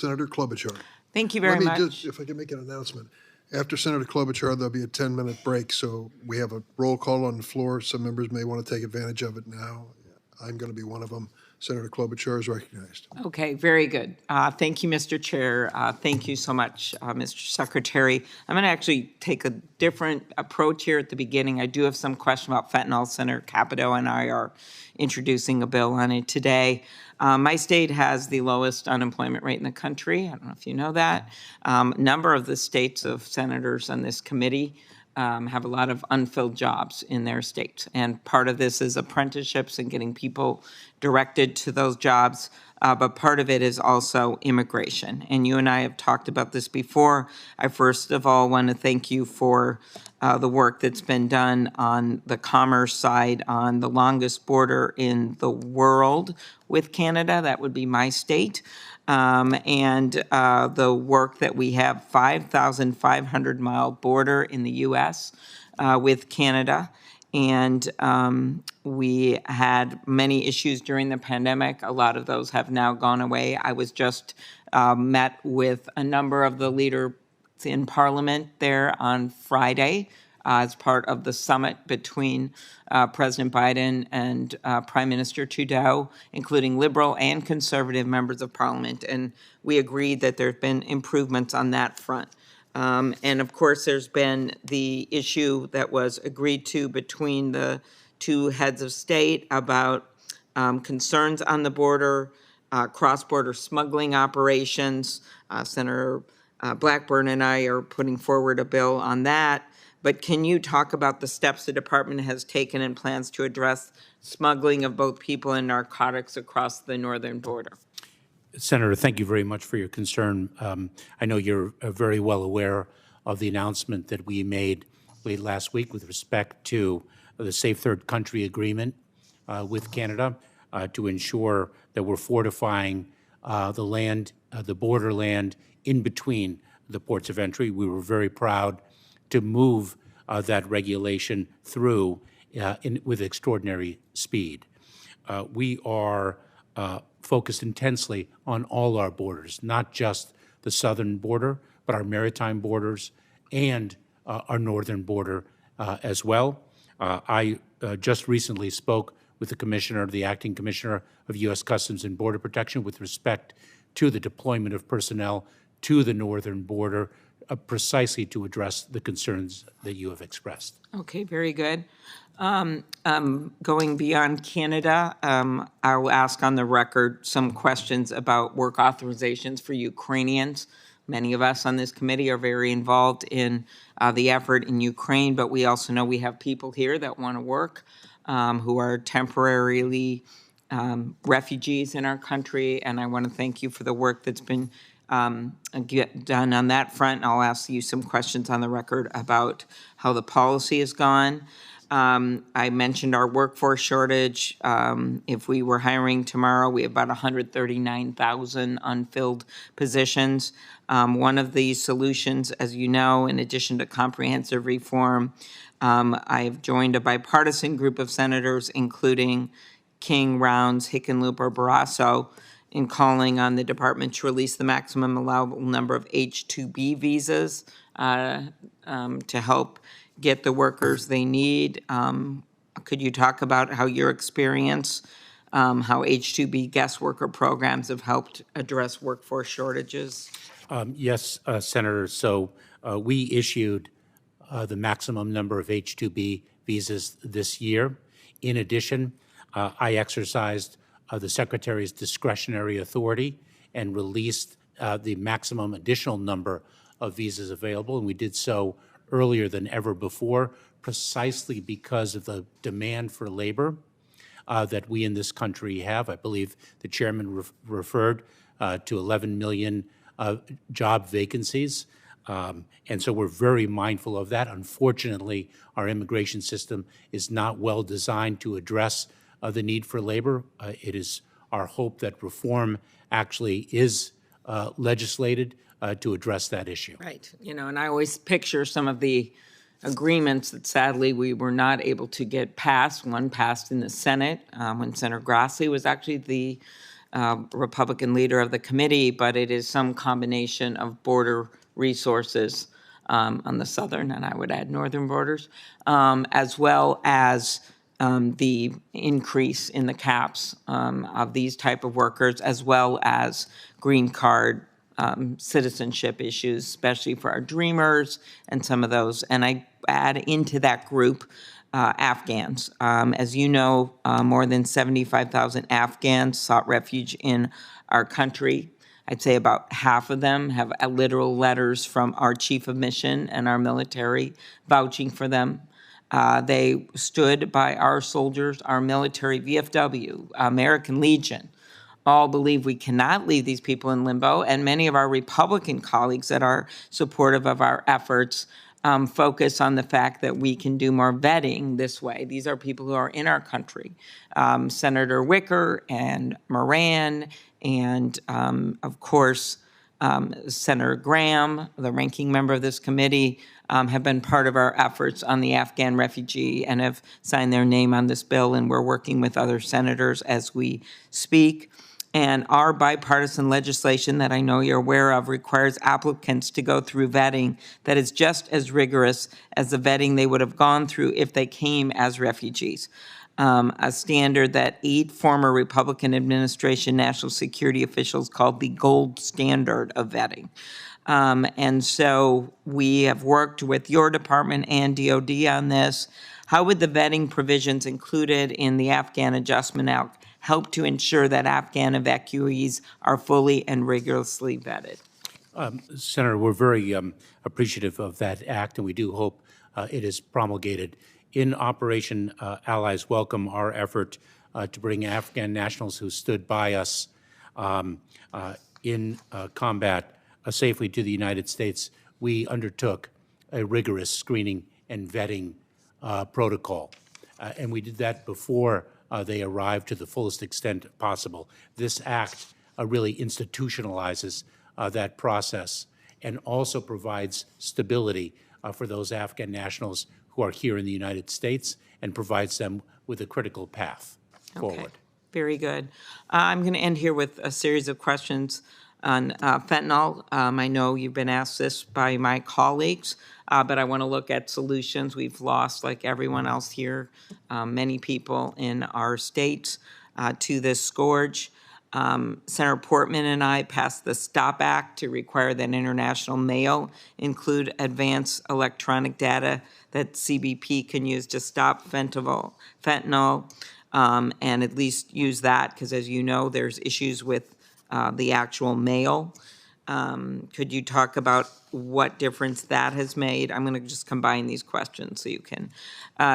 Senator Klobuchar. Thank you very much. Just, if I can make an announcement. After Senator Klobuchar, there'll be a 10-minute break, so we have a roll call on the floor. Some members may want to take advantage of it now. I'm going to be one of them. Senator Klobuchar is recognized. Okay, very good. Thank you, Mr. Chair. Thank you so much, Mr. Secretary. I'm going to actually take a different approach here at the beginning. I do have some question about fentanyl. Senator Capito and I are introducing a bill on it today. My state has the lowest unemployment rate in the country. I don't know if you know that. A number of the states of senators on this committee have a lot of unfilled jobs in their states. And part of this is apprenticeships and getting people directed to those jobs. But part of it is also immigration. And you and I have talked about this before. I first of all want to thank you for the work that's been done on the commerce side on the longest border in the world with Canada. That would be my state. And the work that we have 5,500-mile border in the U.S. With Canada. And we had many issues during the pandemic. A lot of those have now gone away. I was just met with a number of the leaders in Parliament there on Friday as part of the summit between President Biden and Prime Minister Trudeau, including Liberal and Conservative members of Parliament. And we agreed that there have been improvements on that front. And of course, there's been the issue that was agreed to between the two heads of state about concerns on the border, cross-border smuggling operations. Senator Blackburn and I are putting forward a bill on that. But can you talk about the steps the department has taken and plans to address smuggling of both people and narcotics across the northern border? Senator, thank you very much for your concern. I know you're very well aware of the announcement that we made late last week with respect to the Safe Third Country Agreement with Canada to ensure that we're fortifying the land, the borderland in between the ports of entry. We were very proud to move that regulation through with extraordinary speed. We are focused intensely on all our borders, not just the southern border, but our maritime borders and our northern border as well. I just recently spoke with the acting commissioner of U.S. Customs and Border Protection with respect to the deployment of personnel to the northern border, precisely to address the concerns that you have expressed. Okay, very good. Going beyond Canada, I will ask on the record some questions about work authorizations for Ukrainians. Many of us on this committee are very involved in the effort in Ukraine, but we also know we have people here that want to work, who are temporarily refugees in our country, and I want to thank you for the work that's been done on that front. I'll ask you some questions on the record about how the policy has gone. I mentioned our workforce shortage. If we were hiring tomorrow, we have about 139,000 unfilled positions. One of the solutions, as you know, in addition to comprehensive reform, I've joined a bipartisan group of senators, including King, Rounds, Hickenlooper, Barrasso, in calling on the department to release the maximum allowable number of H-2B visas to help get the workers they need. Could you talk about how your experience, how H-2B guest worker programs have helped address workforce shortages? Yes, Senator. So we issued the maximum number of H-2B visas this year. In addition, I exercised the Secretary's discretionary authority and released the maximum additional number of visas available, and we did so earlier than ever before, precisely because of the demand for labor that we in this country have. I believe the chairman referred to 11 million job vacancies, and so we're very mindful of that. Unfortunately, our immigration system is not well designed to address the need for labor. It is our hope that reform actually is legislated to address that issue. Right. You know, and I always picture some of the agreements that sadly we were not able to get passed. One passed in the Senate when Senator Grassley was actually the Republican leader of the committee, but it is some combination of border resources on the southern, and I would add northern borders, as well as the increase in the caps of these type of workers, as well as green card citizenship issues, especially for our dreamers and some of those. And I add into that group Afghans. As you know, more than 75,000 Afghans sought refuge in our country. I'd say about half of them have literal letters from our chief of mission and our military vouching for them. They stood by our soldiers, our military, VFW, American Legion, all believe we cannot leave these people in limbo, and many of our Republican colleagues that are supportive of our efforts focus on the fact that we can do more vetting this way. These are people who are in our country. Senator Wicker and Moran and, of course, Senator Graham, the ranking member of this committee, have been part of our efforts on the Afghan refugee and have signed their name on this bill, and we're working with other senators as we speak. And our bipartisan legislation that I know you're aware of requires applicants to go through vetting that is just as rigorous as the vetting they would have gone through if they came as refugees. A standard that 8 former Republican administration national security officials called the gold standard of vetting. And so we have worked with your department and DOD on this. How would the vetting provisions included in the Afghan Adjustment Act help to ensure that Afghan evacuees are fully and rigorously vetted? Senator, we're very appreciative of that act, and we do hope it is promulgated. In Operation Allies Welcome, our effort to bring Afghan nationals who stood by us in combat safely to the United States, we undertook a rigorous screening and vetting protocol. And we did that before they arrived to the fullest extent possible. This act really institutionalizes that process and also provides stability for those Afghan nationals who are here in the United States and provides them with a critical path forward. Okay. Very good. I'm going to end here with a series of questions on fentanyl. I know you've been asked this by my colleagues, but I want to look at solutions. We've lost, like everyone else here, many people in our states to this scourge. Senator Portman and I passed the STOP Act to require that international mail include advanced electronic data that CBP can use to stop fentanyl, and at least use that, because as you know, there's issues with the actual mail. Could you talk about what difference that has made? I'm going to just combine these questions so you can.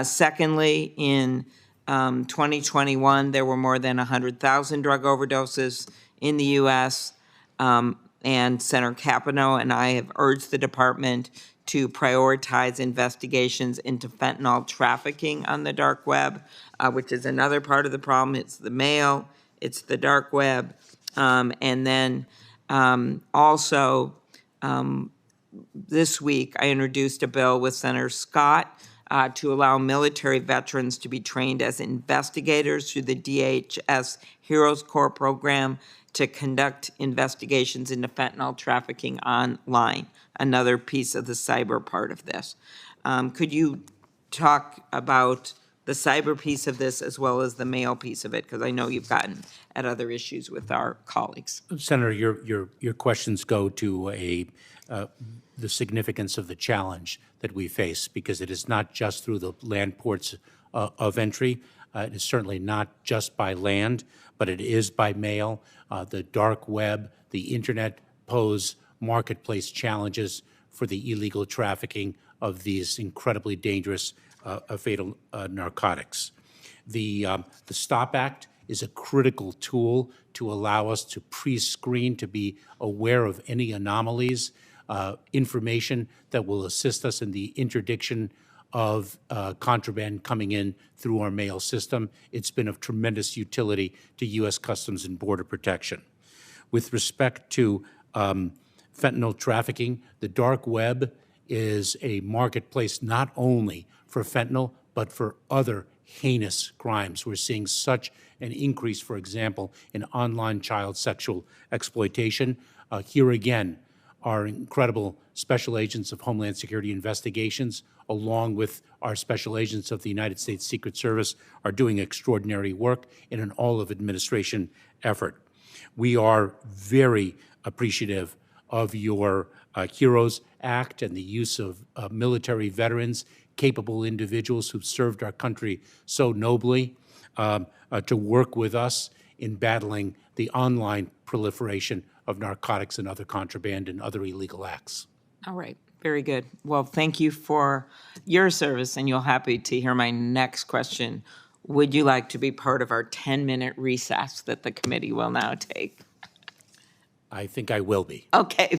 Secondly, in 2021, there were more than 100,000 drug overdoses in the U.S., and Senator Capito and I have urged the department to prioritize investigations into fentanyl trafficking on the dark web, which is another part of the problem. It's the mail, it's the dark web, and then also this week I introduced a bill with Senator Scott to allow military veterans to be trained as investigators through the DHS Heroes Corps program to conduct investigations into fentanyl trafficking online, another piece of the cyber part of this. Could you talk about the cyber piece of this as well as the mail piece of it? Because I know you've gotten at other issues with our colleagues. Senator, your questions go to the significance of the challenge that we face, because it is not just through the land ports of entry. It is certainly not just by land, but it is by mail. The dark web, the internet pose marketplace challenges for the illegal trafficking of these incredibly dangerous fatal narcotics. The STOP Act is a critical tool to allow us to pre-screen, to be aware of any anomalies, information that will assist us in the interdiction of contraband coming in through our mail system. It's been of tremendous utility to U.S. Customs and Border Protection. With respect to fentanyl trafficking, the dark web is a marketplace not only for fentanyl, but for other heinous crimes. We're seeing such an increase, for example, in online child sexual exploitation. Here again, our incredible special agents of Homeland Security investigations, along with our special agents of the United States Secret Service, are doing extraordinary work in an all-of-administration effort. We are very appreciative of your HEROES Act and the use of military veterans, capable individuals who've served our country so nobly, to work with us in battling the online proliferation of narcotics and other contraband and other illegal acts. All right, very good. Well, thank you for your service, and you'll happy to hear my next question. Would you like to be part of our 10-minute recess that the committee will now take? I think I will be. Okay,